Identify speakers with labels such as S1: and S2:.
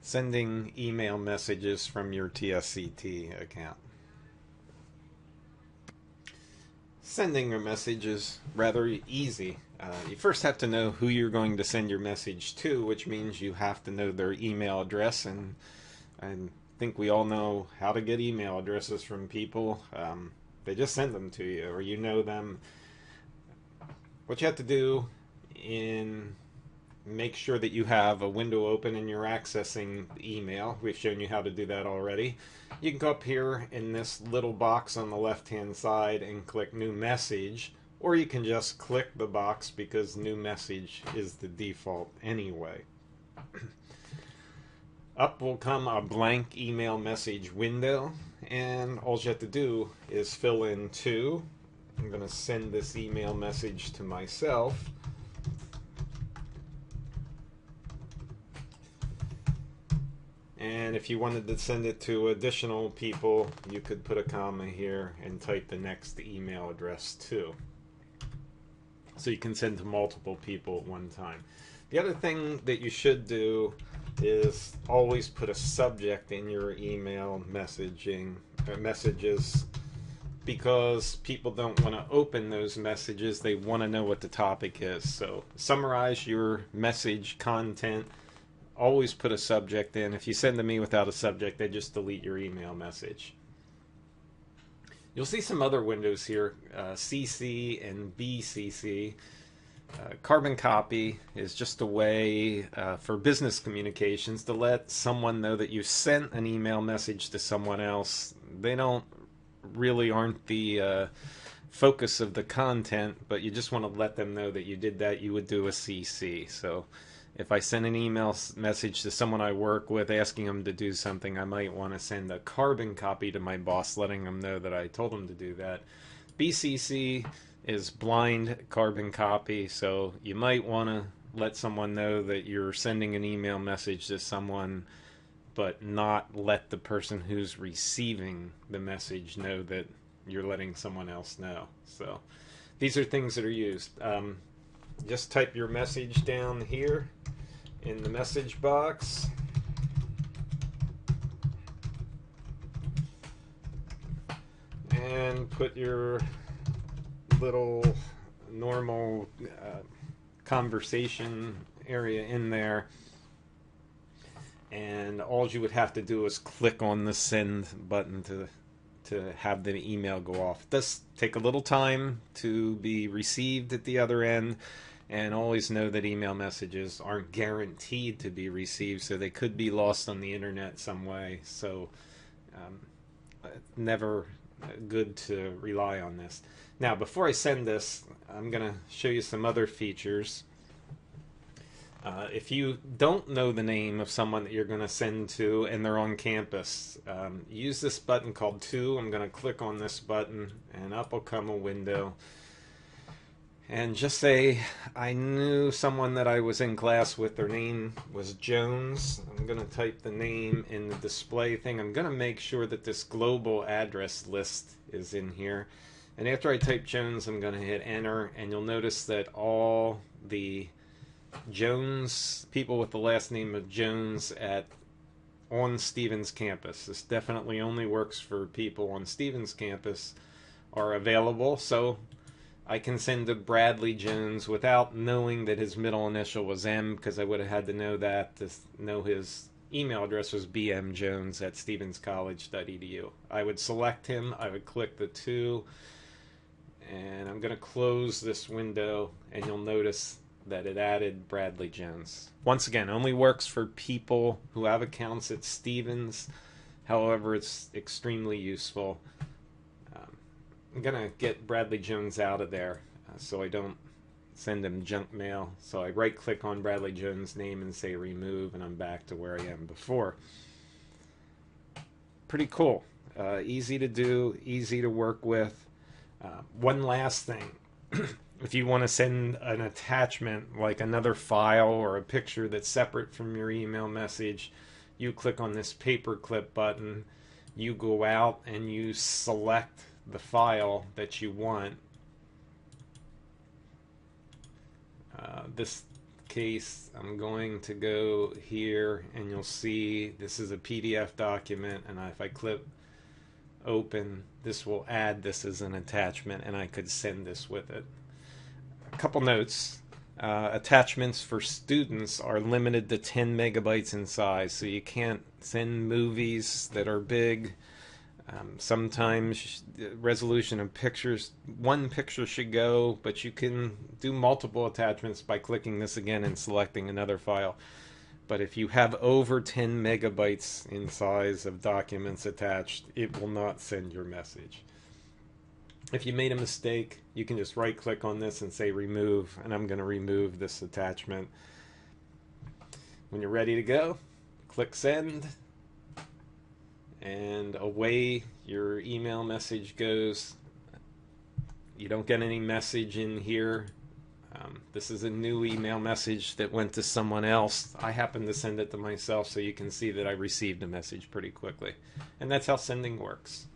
S1: Sending email messages from your TSCT account. Sending a message is rather easy. You first have to know who you're going to send your message to, which means you have to know their email address, and I think we all know how to get email addresses from people. They just send them to you, or you know them. What you have to do in make sure that you have a window open and you're accessing email. We've shown you how to do that already. You can go up here in this little box on the left hand side and click new message, or you can just click the box because new message is the default anyway. Up will come a blank email message window, and all you have to do is fill in to. I'm going to send this email message to myself. And if you wanted to send it to additional people, you could put a comma here and type the next email address too. So you can send to multiple people at one time. The other thing that you should do is always put a subject in your email messages, because people don't want to open those messages. They want to know what the topic is. So summarize your message content. Always put a subject in. If you send to me without a subject, they just delete your email message. You'll see some other windows here, CC and BCC. Carbon copy is just a way for business communications to let someone know that you sent an email message to someone else. They aren't the focus of the content, but you just want to let them know that you did that. You would do a CC. So if I send an email message to someone I work with asking them to do something, I might want to send a carbon copy to my boss letting them know that I told them to do that. BCC is blind carbon copy, so you might want to let someone know that you're sending an email message to someone, but not let the person who's receiving the message know that you're letting someone else know. So these are things that are used. Just type your message down here in the message box. And put your little normal conversation area in there. And all you would have to do is click on the send button to have the email go off. It does take a little time to be received at the other end, and always know that email messages aren't guaranteed to be received, so they could be lost on the internet some way. So never good to rely on this. Now, before I send this, I'm going to show you some other features. If you don't know the name of someone that you're going to send to and they're on campus, use this button called To. I'm going to click on this button and up will come a window. And just say I knew someone that I was in class with. Their name was Jones. I'm going to type the name in the display thing. I'm going to make sure that this global address list is in here. And after I type Jones, I'm going to hit enter, and you'll notice that all the Jones, people with the last name of Jones on Stevens campus, this definitely only works for people on Stevens campus, are available. So I can send to Bradley Jones without knowing that his middle initial was M, because I would have had to know that to know his email address was bmjones@stevenscollege.edu. I would select him, I would click the To, and I'm going to close this window, and you'll notice that it added Bradley Jones. Once again, only works for people who have accounts at Stevens. However, it's extremely useful. I'm going to get Bradley Jones out of there so I don't send him junk mail. So I right click on Bradley Jones' name and say remove, and I'm back to where I am before. Pretty cool. Easy to do, easy to work with. One last thing. If you want to send an attachment like another file or a picture that's separate from your email message, you click on this paperclip button, you go out and you select the file that you want. This case, I'm going to go here, and you'll see this is a PDF document, and if I click open, this will add this as an attachment, and I could send this with it. A couple notes. Attachments for students are limited to 10 megabytes in size, so you can't send movies that are big. Sometimes resolution of pictures, one picture should go, but you can do multiple attachments by clicking this again and selecting another file. But if you have over 10 megabytes in size of documents attached, it will not send your message. If you made a mistake, you can just right click on this and say remove, and I'm going to remove this attachment. When you're ready to go, click send, and away your email message goes. You don't get any message in here. This is a new email message that went to someone else. I happen to send it to myself, so you can see that I received a message pretty quickly. And that's how sending works.